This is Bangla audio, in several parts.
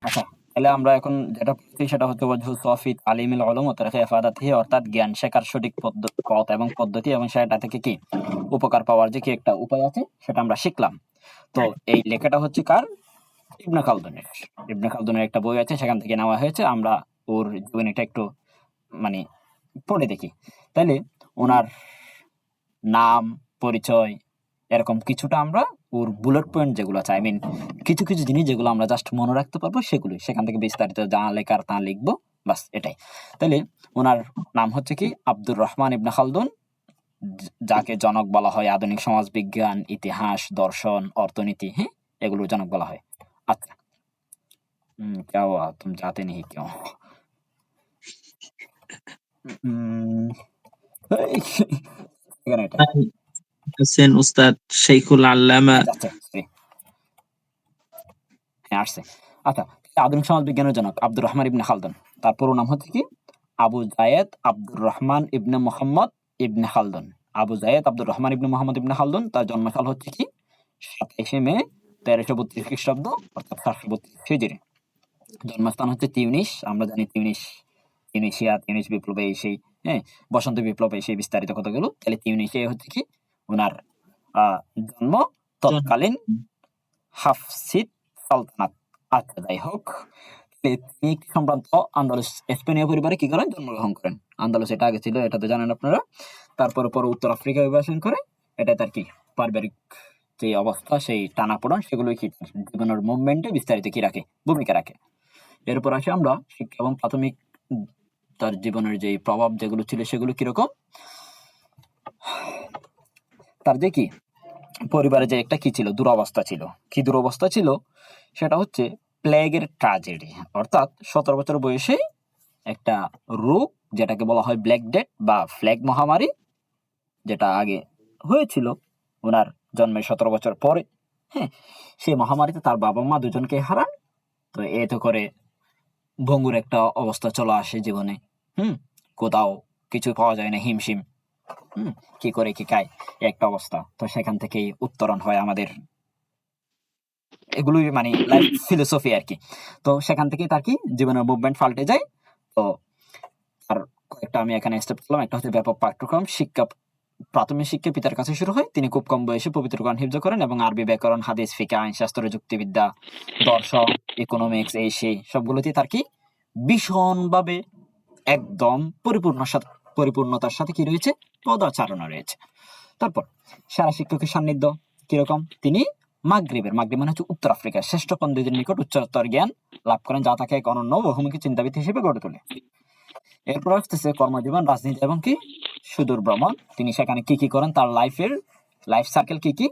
আচ্ছা, তাহলে আমরা এখন যেটা পড়ছি সেটা হচ্ছে ওয়াজহু সফি তালিমিল উলুম ওয়া তারিখি ইফাদাতিহি, অর্থাৎ জ্ঞান শেখার সঠিক পথ এবং পদ্ধতি এবং সেটা থেকে কি উপকার পাওয়ার যে কি একটা উপায় আছে সেটা আমরা শিখলাম। তো এই লেখাটা হচ্ছে কার? ইবনে খালদুনের। ইবনে খালদুনের একটা বই আছে, সেখান থেকে নেওয়া হয়েছে। আমরা ওর জীবনীটা একটু মানে পড়ে দেখি। তাইলে ওনার নাম, পরিচয় এরকম কিছুটা আমরা ওর বুলেট পয়েন্ট যেগুলো আছে, আই মিন কিছু, কিছু জিনিস যেগুলো আমরা জাস্ট মনে রাখতে পারবো সেগুলোই। সেখান থেকে বিস্তারিত যা লেখার তা লিখবো। বাস এটাই। তাইলে ওনার নাম হচ্ছে কি আব্দুর রহমান ইবনে খালদুন, যাকে জনক বলা হয় আধুনিক সমাজবিজ্ঞান, ইতিহাস, দর্শন, অর্থনীতি, হ্যাঁ? এগুলোর জনক বলা হয়। আচ্ছা। क्या हुआ? तुम जाते नहीं क्यों? এখানে এটা। হোসেন উস্তাদ শাইখুল আল্লামা। আচ্ছা, আচ্ছা, সরি। হ্যাঁ, আসছে। আচ্ছা, আধুনিক সমাজবিজ্ঞানের জনক আব্দুর রহমান ইবনে খালদুন। তার পুরো নাম হচ্ছে কি? আবু জায়েদ আব্দুর রহমান ইবনে মুহাম্মদ ইবনে খালদুন। আবু জায়েদ আব্দুর রহমান ইবনে মুহাম্মদ ইবনে খালদুন। তার জন্মসাল হচ্ছে কি 27শে মে 1332 খ্রিস্টাব্দ, অর্থাৎ 732 হিজরি। জন্মস্থান হচ্ছে তিউনিস। আমরা জানি তিউনিসিয়া, তিউনিস বিপ্লবে এই সেই, হ্যাঁ? বসন্ত বিপ্লবে সেই বিস্তারিত কতগুলো। তাহলে তিউনিসিয়া হচ্ছে কি উনার জন্ম। তৎকালীন হাফসিদ সালতানাত। আচ্ছা, যাই হোক। তিনি সম্ভ্রান্ত আন্দালুস স্পেনীয় পরিবারে কি করেন? জন্মগ্রহণ করেন। আন্দালুস এটা আগে ছিল, এটা তো জানেন আপনারা। তারপরে পরে উত্তর আফ্রিকা অভিবাসন করে। এটা তার কি পারিবারিক যে অবস্থা, সেই টানাপোড়েন সেগুলোই কি জীবনের মুভমেন্টে বিস্তারিত কি রাখে, ভূমিকা রাখে। এরপর আসি আমরা শিক্ষা এবং প্রাথমিক তার জীবনের যে প্রভাব যেগুলো ছিল সেগুলো কিরকম। তার যে কি পরিবারে যে একটা কি ছিল, দুরবস্থা ছিল। কি দুরবস্থা ছিল? সেটা হচ্ছে প্লেগের ট্র্যাজেডি। অর্থাৎ 17 বছর বয়সে একটা রোগ, যেটাকে বলা হয় ব্ল্যাক ডেথ বা ফ্ল্যাগ মহামারী, যেটা আগে হয়েছিল ওনার জন্মের 17 বছর পরে। হ্যাঁ, সেই মহামারীতে তার বাবা মা দুজনকে হারান। তো এতে করে ভঙ্গুর একটা অবস্থা চলে আসে জীবনে। কোথাও কিছু পাওয়া যায় না, হিমশিম। কি করে কি খায়, একটা অবস্থা। তো সেখান থেকেই উত্তরণ হয় আমাদের, এগুলোই মানে লাইফ ফিলোসফি আর কি। তো সেখান থেকেই তার কি জীবনের মুভমেন্ট পাল্টে যায়। তো আর কয়েকটা আমি এখানে স্টেপ করলাম। একটা হচ্ছে ব্যাপক পাঠ্যক্রম শিক্ষা। প্রাথমিক শিক্ষা পিতার কাছে শুরু হয়। তিনি খুব কম বয়সে পবিত্র কোরআন হিফজ করেন এবং আরবি ব্যাকরণ, হাদিস, ফিকহ, আইনশাস্ত্র, যুক্তিবিদ্যা, দর্শন, ইকোনমিক্স এই সেই সবগুলোতেই তার কি ভীষণভাবে একদম পরিপূর্ণতার সাথে কি রয়েছে? পদাচারণা রয়েছে। তারপর সারা শিক্ষকের সান্নিধ্য কিরকম? তিনি মাগরিব মানে হচ্ছে উত্তর আফ্রিকার শ্রেষ্ঠ পণ্ডিতের নিকট উচ্চতর জ্ঞান লাভ করেন, যা তাকে এক অনন্য বহুমুখী চিন্তাবিদ হিসেবে গড়ে তোলে। এরপর আসতেছে কর্মজীবন, রাজনীতি এবং কি সুদূর ভ্রমণ। তিনি সেখানে কি কি করেন, তার লাইফ সার্কেল কি কি।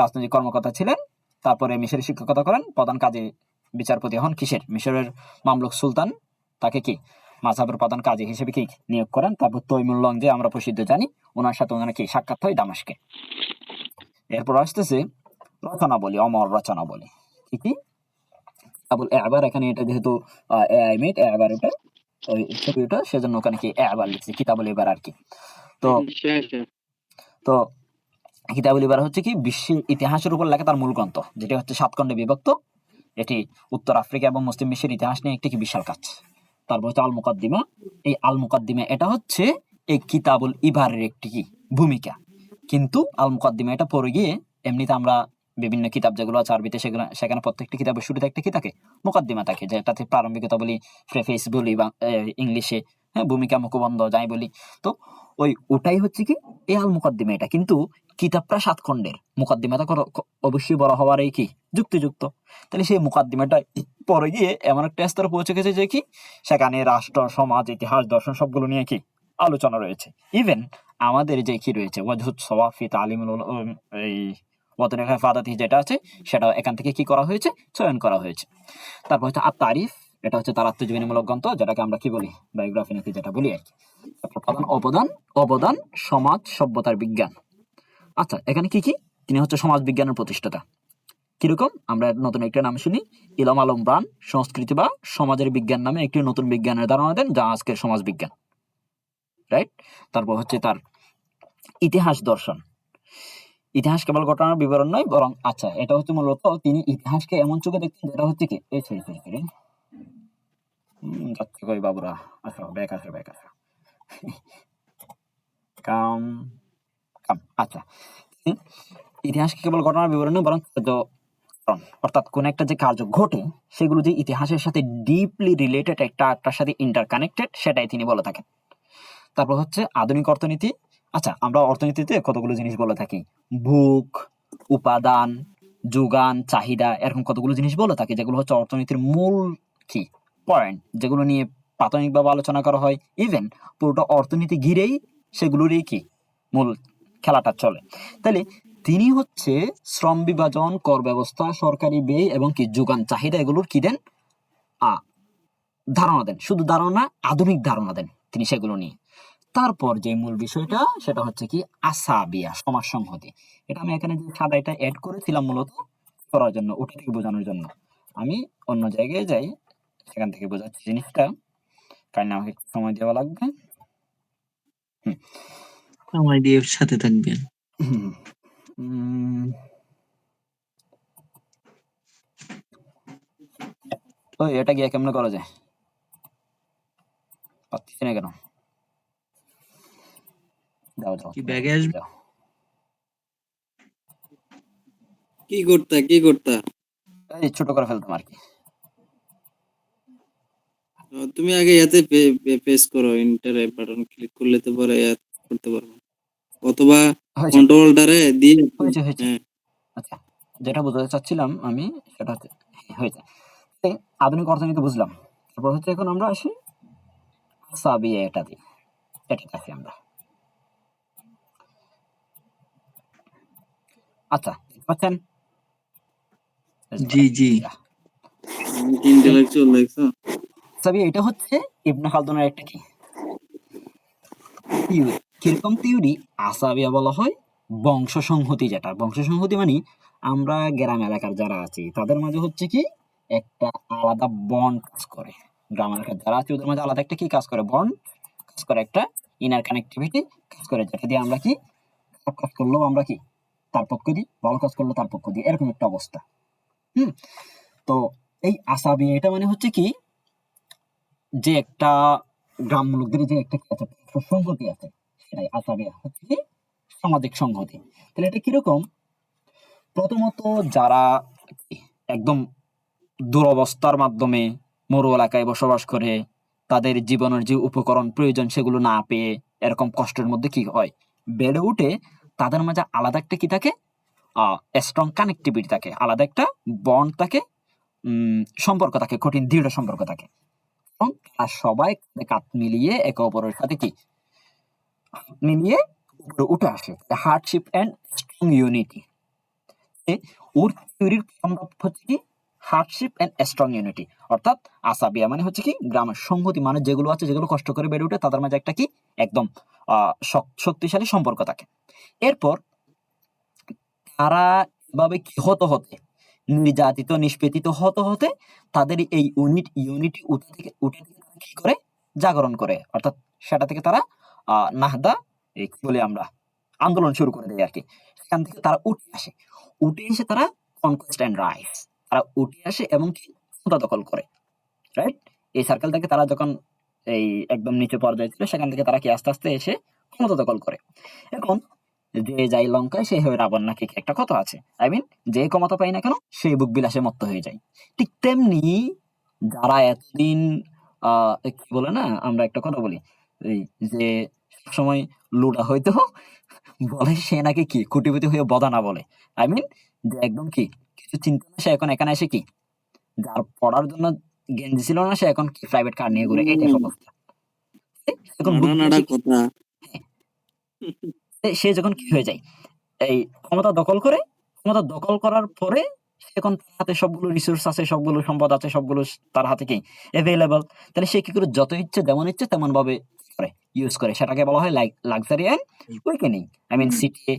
রাজনৈতিক কর্মকর্তা ছিলেন, তারপরে মিশরের শিক্ষকতা করেন, প্রধান কাজী বিচারপতি হন কিসের? মিশরের মামলুক সুলতান তাকে কি মাযহাবের প্রধান কাজী হিসেবে কি নিয়োগ করেন। তারপর তৈমুর যে আমরা প্রসিদ্ধ জানি, ওনার সাথে ওনার কি সাক্ষাৎ হয় দামেস্কে। এরপর আসতেছে রচনাবলী, অমর রচনাবলী। কি কি? এবার এখানে এটা যেহেতু এআই মেড, এবার ওটা ওই ছবি ওটা, সেজন্য ওখানে কি এবার লিখছি কিতাবুল এবার আর কি। তো তো কিতাবুল এবার হচ্ছে কি বিশ্বের ইতিহাসের উপর লেখা তার মূল গ্রন্থ, যেটি হচ্ছে 7 খণ্ডে বিভক্ত। এটি উত্তর আফ্রিকা এবং মুসলিম বিশ্বের ইতিহাস নিয়ে একটি কি বিশাল কাজ। তারপর হচ্ছে আল মুকাদ্দিমা। এই আল মুকাদ্দিমা এটা হচ্ছে এই কিতাবুল ইবারের একটি কি ভূমিকা। কিন্তু আল মুকাদ্দিমা এটা পড়ে গিয়ে এমনিতে আমরা বিভিন্ন কিতাব যেগুলো আছে আরবিতে, সেখানে প্রত্যেকটি কিতাবের শুরুতে একটা কি থাকে? মুকাদ্দিমা থাকে, যেটাতে প্রারম্ভিকতা বলি, প্রেফেস বলি বা ইংলিশে, হ্যাঁ, ভূমিকা, মুখবন্ধ যাই বলি। তো ওটাই হচ্ছে কি এই আল মুকাদ্দিমা। এটা কিন্তু কিতাবটা 7 খণ্ডের, মুকাদ্দিমাটা অবশ্যই বড় হওয়ার এই কি যুক্তিযুক্ত। তাহলে সেই মুকাদ্দিমাটা পরে গিয়ে এমন একটা স্তরে পৌঁছে গেছে যে কি সেখানে রাষ্ট্র, সমাজ, ইতিহাস, দর্শন সবগুলো নিয়ে কি আলোচনা রয়েছে। ইভেন আমাদের যে কি রয়েছে ওয়াজহুস সওয়াব ফি তালিমুল এই ওয়াতনে হেফাজতি যেটা আছে, সেটাও এখান থেকে কি করা হয়েছে? চয়ন করা হয়েছে। তারপর হচ্ছে আত-তারিফ। এটা হচ্ছে তার আত্মজীবনীমূলক গ্রন্থ, যেটাকে আমরা কি বলি? বায়োগ্রাফি নাকি যেটা বলি আর কি। তারপর প্রধান অবদান সমাজ সভ্যতার বিজ্ঞান। আচ্ছা, এখানে কি কি? তিনি হচ্ছে সমাজ বিজ্ঞানের প্রতিষ্ঠাতা। কিরকম? আমরা নতুন একটা নাম শুনি, ইলম আল উমরান। সংস্কৃতি বা সমাজের বিজ্ঞান নামে একটি নতুন বিজ্ঞানের ধারণা দেন, যা আজকের সমাজ বিজ্ঞান। রাইট? তারপর হচ্ছে তার ইতিহাস দর্শন। ইতিহাস কেবল ঘটনার বিবরণ নয় বরং, আচ্ছা, এটা হচ্ছে মূলত তিনি ইতিহাসকে এমন চোখে দেখতেন যেটা হচ্ছে কি এই সরি যাচ্ছে কই বাবুরা, আসো ব্যাক আসো ব্যাক আসো, কাম কাম। আচ্ছা, ইতিহাস কি কেবল ঘটনার বিবরণ নয়, বরং কারণ, অর্থাৎ কোন একটা যে কার্য ঘটে সেগুলো যে ইতিহাসের সাথে ডিপলি রিলেটেড, একটা আরেকটার সাথে ইন্টারকানেক্টেড, সেটাই তিনি বলে থাকেন। তারপর হচ্ছে আধুনিক অর্থনীতি। আচ্ছা, আমরা অর্থনীতিতে কতগুলো জিনিস বলে থাকি, ভোগ, উপাদান, যোগান, চাহিদা, এরকম কতগুলো জিনিস বলে থাকি, যেগুলো হচ্ছে অর্থনীতির মূল কি পয়েন্ট, যেগুলো নিয়ে প্রাথমিকভাবে আলোচনা করা হয়। ইভেন পুরোটা অর্থনীতি ঘিরেই সেগুলোরই কি মূল খেলাটা চলে। তাহলে তিনি হচ্ছে শ্রম বিভাজন, কর ব্যবস্থা, সরকারি ব্যয় এবং কি যোগান, চাহিদা, এগুলোর কি দেন, আ ধারণা দেন। শুধু ধারণা, আধুনিক ধারণা দেন তিনি সেগুলো নিয়ে। তারপর যে মূল বিষয়টা সেটা হচ্ছে কি আসাবিয়া, সমাজ সংহতি। এটা আমি এখানে যে সাদা এটা অ্যাড করেছিলাম মূলত করার জন্য, ওটা থেকে বোঝানোর জন্য। আমি অন্য জায়গায় যাই, সেখান থেকে বোঝাচ্ছি জিনিসটা, কারণ আমাকে একটু সময় দেওয়া লাগবে। হুম সময় দিয়ে সাথে থাকবেন। হুম, উম, ওই এটা গিয়ে কেমনে করা যায়, পাচ্ছি না কেন। যাও যাও, কি তুমি ব্যাগে ওদিকে আসবে? যাও। কি করতা? এই ছোট করে ফেলতাম আর কি। তুমি আগে ইয়াতে পেস্ট করো, এন্টার বাটন ক্লিক করলে তো পরে ইয়াত করতে পারবো, অথবা হয়েছে কন্ট্রোলটারে দিয়ে। হয়েছে হয়েছে। হ্যাঁ, আচ্ছা, যেটা বোঝাতে চাচ্ছিলাম আমি সেটা হচ্ছে, হ্যাঁ, হয়েছে। এই আধুনিক অর্থনীতি বুঝলাম। তারপর হচ্ছে এখন আমরা আসি সাবিয়া, এটাতে আসি আমরা। আচ্ছা, দেখতে পাচ্ছেন? জি জি। আমি কি ইন্টেলেকচুয়াল দেখছো? সাবিয়া এটা হচ্ছে ইবনে খালদুনের একটা কি থিওরি। কিরকম থিওরি? আসাবিয়া বলা হয় বংশ সংহতি। যেটা বংশ সংহতি মানে আমরা গ্রাম এলাকার যারা আছি তাদের মাঝে হচ্ছে কি একটা আলাদা বন্ড কাজ করে। গ্রাম এলাকার যারা আছে ওদের মাঝে আলাদা একটা কি কাজ করে, বন্ড কাজ করে, একটা ইনার কানেক্টিভিটি কাজ করে, যেটা দিয়ে আমরা কি খারাপ কাজ করলেও আমরা কি তার পক্ষ দিই, ভালো কাজ করলেও তার পক্ষ দিই, এরকম একটা অবস্থা। হুম তো এই আসাবিয়া এটা মানে হচ্ছে কি, যে একটা গ্রাম্য লোকদের যে একটা কি আছে, সংহতি আছে, সেটাই আসাবিয়া হচ্ছে কি সামাজিক সংহতি। তাহলে এটা কিরকম? প্রথমত যারা একদম দুরবস্থার মাধ্যমে মরু এলাকায় বসবাস করে, তাদের জীবনের যে উপকরণ প্রয়োজন সেগুলো না পেয়ে এরকম কষ্টের মধ্যে কি হয় বেড়ে উঠে, তাদের মাঝে আলাদা একটা কি থাকে, স্ট্রং কানেক্টিভিটি থাকে, আলাদা একটা বন্ড থাকে, সম্পর্ক থাকে, কঠিন দৃঢ় সম্পর্ক থাকে। এবং তারা সবাই কাঁধে কাঁধ মিলিয়ে একে অপরের সাথে কি মিলিয়ে উপরে উঠে আসে। Hardship and strong unity. ওর থিওরির সম্ভব হচ্ছে কি হার্ডশিপ অ্যান্ড স্ট্রং ইউনিটি, অর্থাৎ আসাবিয়া মানে হচ্ছে কি গ্রামের সংহতি, মানে যেগুলো আছে, যেগুলো কষ্ট করে বেড়ে উঠে, তাদের মাঝে একটা কি একদম শক্তিশালী সম্পর্ক থাকে। এরপর তারা এভাবে কি হতে হতে নির্যাতিত, নিষ্পেষিত হতে হতে তাদের এই ইউনিটি উঠে থেকে তারা কি করে জাগরণ করে, অর্থাৎ সেটা থেকে তারা নাহদা, এই কি বলি আমরা, আন্দোলন শুরু করে দেয় আর কি। সেখান থেকে তারা উঠে এসে তারা কনকোয়েস্ট অ্যান্ড রাইটস, তারা উঠে আসে এবং কি ক্ষমতা দখল করে, রাইট? এই সার্কেল থেকে তারা যখন এই একদম নিচু পর্যায়ে ছিল, সেখান থেকে তারা কি আস্তে আস্তে এসে ক্ষমতা দখল করে। এখন যে যাই লঙ্কায় সে হয়ে রাবণ, নাকি কি একটা কথা আছে, আই মিন যে ক্ষমতা পাই না কেন সেই বুক বিলাসে মত্ত হয়ে যায়। ঠিক তেমনি যারা এতদিন কি বলে না, আমরা একটা কথা বলি, এই যে সবসময় লুডা হয়তো বলে সে নাকি কি কোটিপতি হয়ে বদানা বলে, আই মিন যে একদম কি কিছু চিন্তা না, সে এখন এখানে এসে কি যার পড়ার জন্য গেঞ্জি ছিল না, সে এখন কি প্রাইভেট কার নিয়ে ঘুরে, এই টাইপ অবস্থা। এখন বুক নাড়া নাড়া বিলাসে কি, কথা। সে যখন কি হয়ে যায় এই ক্ষমতা দখল করার পরে, সে এখন তার হাতে সবগুলো রিসোর্স আছে, সবগুলো সম্পদ আছে, সবগুলো তার হাতে কি অ্যাভেলেবল। তাহলে সে কি করে যত ইচ্ছে যেমন ইচ্ছে তেমন ভাবে করে ইউজ করে, সেটাকে বলা হয় luxury and weakening. I mean city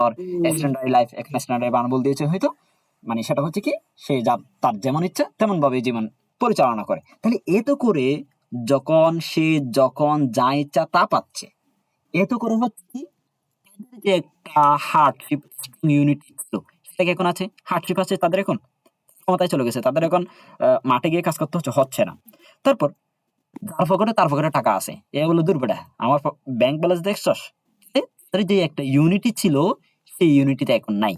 or standard life, এখানে স্ট্যান্ডার্ড বানাবল দিয়েছে হয়তো, মানে সেটা হচ্ছে কি সে যা তার যেমন ইচ্ছা তেমন ভাবে জীবন পরিচালনা করে। তাহলে এ তো করে যখন যা ইচ্ছা তা পাচ্ছে, এ তো করে হচ্ছে কি তাদের যে একটা হার্ডশিপ ইউনিটি ছিল সেটা কি এখন আছে? হার্ডশিপ আছে তাদের, এখন ক্ষমতায় চলে গেছে, তাদের এখন মাঠে গিয়ে কাজ করতে হচ্ছে না। তারপর তার পকেটে টাকা আছে, এ বলে দূর বেটা আমার ব্যাংক ব্যালেন্স দেখছস, তার যে একটা ইউনিটি ছিল সেই ইউনিটিতে এখন নাই।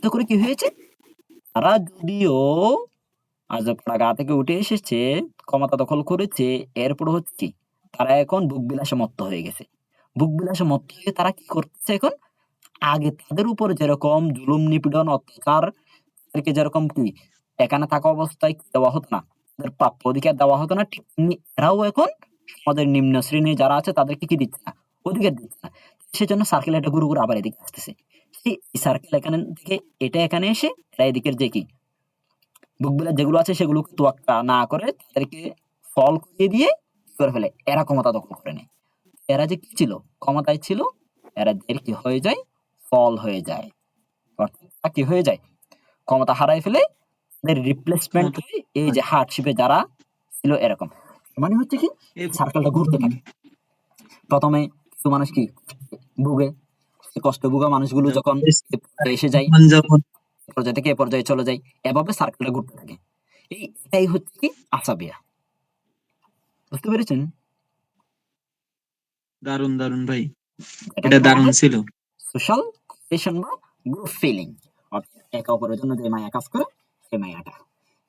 তো করে কি হয়েছে, তারা যদিও আজবরা গা থেকে উঠে এসেছে, ক্ষমতা দখল করেছে, এরপর হচ্ছে কি তারা এখন বুক বিলাসে মত্ত হয়ে গেছে। বুক বিলাসে মত্ত হয়ে তারা কি করতেছে এখন, আগে তাদের উপর যেরকম জুলুম নিপীড়ন অত্যাচার, তাদেরকে যেরকম কি এখানে থাকা অবস্থায় দেওয়া হতো না, তাদের প্রাপ্য অধিকার দেওয়া হতো না, ঠিক তেমনি এরাও এখন সমাজের নিম্ন শ্রেণী যারা আছে তাদেরকে কি দিচ্ছে না, অধিকার দিচ্ছে না। সেজন্য সার্কেল একটা ঘুরে ঘুরে আবার এদিকে আসতেছে। সেই সার্কেল এখানে থেকে এটা এখানে এসে এরা এদিকের যে কি বুকবিলাস যেগুলো আছে সেগুলোকে তোয়াক্কা না করে তাদেরকে ফল করিয়ে দিয়ে কি করে ফেলে, এরা ক্ষমতা দখল করে নেয়। এরা যে কি ছিল, ক্ষমতায় ছিল, এরা দের কি হয়ে যায়, ফল হয়ে যায়, অর্থাৎ তারা কি হয়ে যায়, ক্ষমতা হারায় ফেলে, তাদের রিপ্লেসমেন্ট হয়ে এই যে হার্ডশিপে যারা ছিল এরকম। মানে হচ্ছে কি সার্কেলটা ঘুরতে থাকে। প্রথমে কিছু মানুষ কি ভুগে, কষ্ট ভোগা মানুষগুলো যখন এ পর্যায়ে এসে যায়, জীবন যাপন এ পর্যায় থেকে এ পর্যায়ে চলে যায়, এভাবে সার্কেলটা ঘুরতে থাকে। এটাই হচ্ছে কি আসাবিয়া। বুঝতে পেরেছেন? দারুন দারুন ভাই, এটা এটাকে বলা দারুন হয় ছিল। সোশ্যাল কোহেশন বা গ্রুপ ফিলিং, অর্থাৎ একে অপরের জন্য যে মায়া কাজ করে সেই মায়াটা।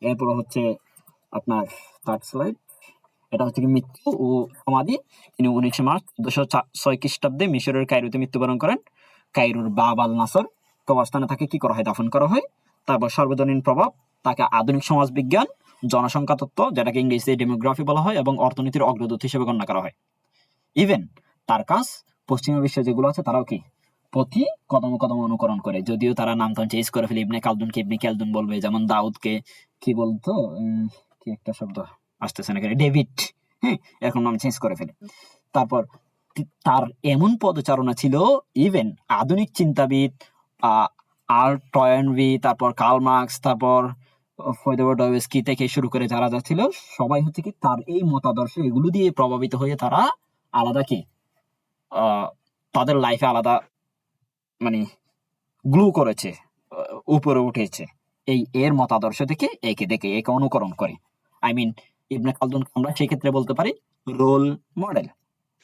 এরপর হচ্ছে আপনার থার্ড স্লাইড, এটা হচ্ছে কি মৃত্যু ও সমাধি। তিনি 19 মার্চ 1406 খ্রিস্টাব্দে মিশরের কায়রোতে মৃত্যুবরণ করেন। কায়রোর বাব আল নাসর কবরস্থানে তাকে কি করা হয়, দাফন করা হয়। তারপর সর্বজনীন প্রভাব, তাকে আধুনিক সমাজ বিজ্ঞান, জনসংখ্যা তত্ত্ব যেটাকে ইংরেজিতে ডেমোগ্রাফি বলা হয় এবং অর্থনীতির অগ্রদূত হিসেবে গণ্য করা হয়। ইভেন তার কাজ পশ্চিমা বিশ্বে যেগুলো আছে তারাও কি প্রতি কদম কদম অনুকরণ করে, যদিও তারা নামটা চেঞ্জ করে ফেলে, ইবনে খালদুনকে ইবনে খালদুন বলবে, যেমন দাউদকে কি বলতো কি একটা শব্দ আসতেছে না এখানে, ডেভিড, হ্যাঁ, এখন নাম চেঞ্জ করে ফেলে। তারপর তার এমন পদচারণা ছিল, ইভেন আধুনিক চিন্তাবিদ আর টয়েনভি, তারপর কার্ল মার্কস, তারপর ফিওদর ডস্টয়evsky থেকে শুরু করে যারা যা ছিল সবাই হচ্ছে কি তার এই মতাদর্শ এগুলো দিয়ে প্রভাবিত হয়ে তারা আলাদা কি তাদের লাইফে আলাদা মানে গ্লু করেছে, উপরে উঠেছে এই এর মতাদর্শ থেকে, একে দেখে একে অনুকরণ করে। আই মিন ইবনে খালদুনকে আমরা সেই ক্ষেত্রে বলতে পারি রোল মডেল।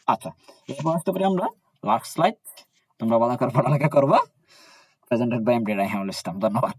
আচ্ছা, এরপর আসতে পারি আমরা লাস্ট স্লাইড, তোমরা ভালো করে পড়ালেখা করবা। প্রেজেন্টেড বাই এমডি রাইহানুল ইসলাম, ধন্যবাদ।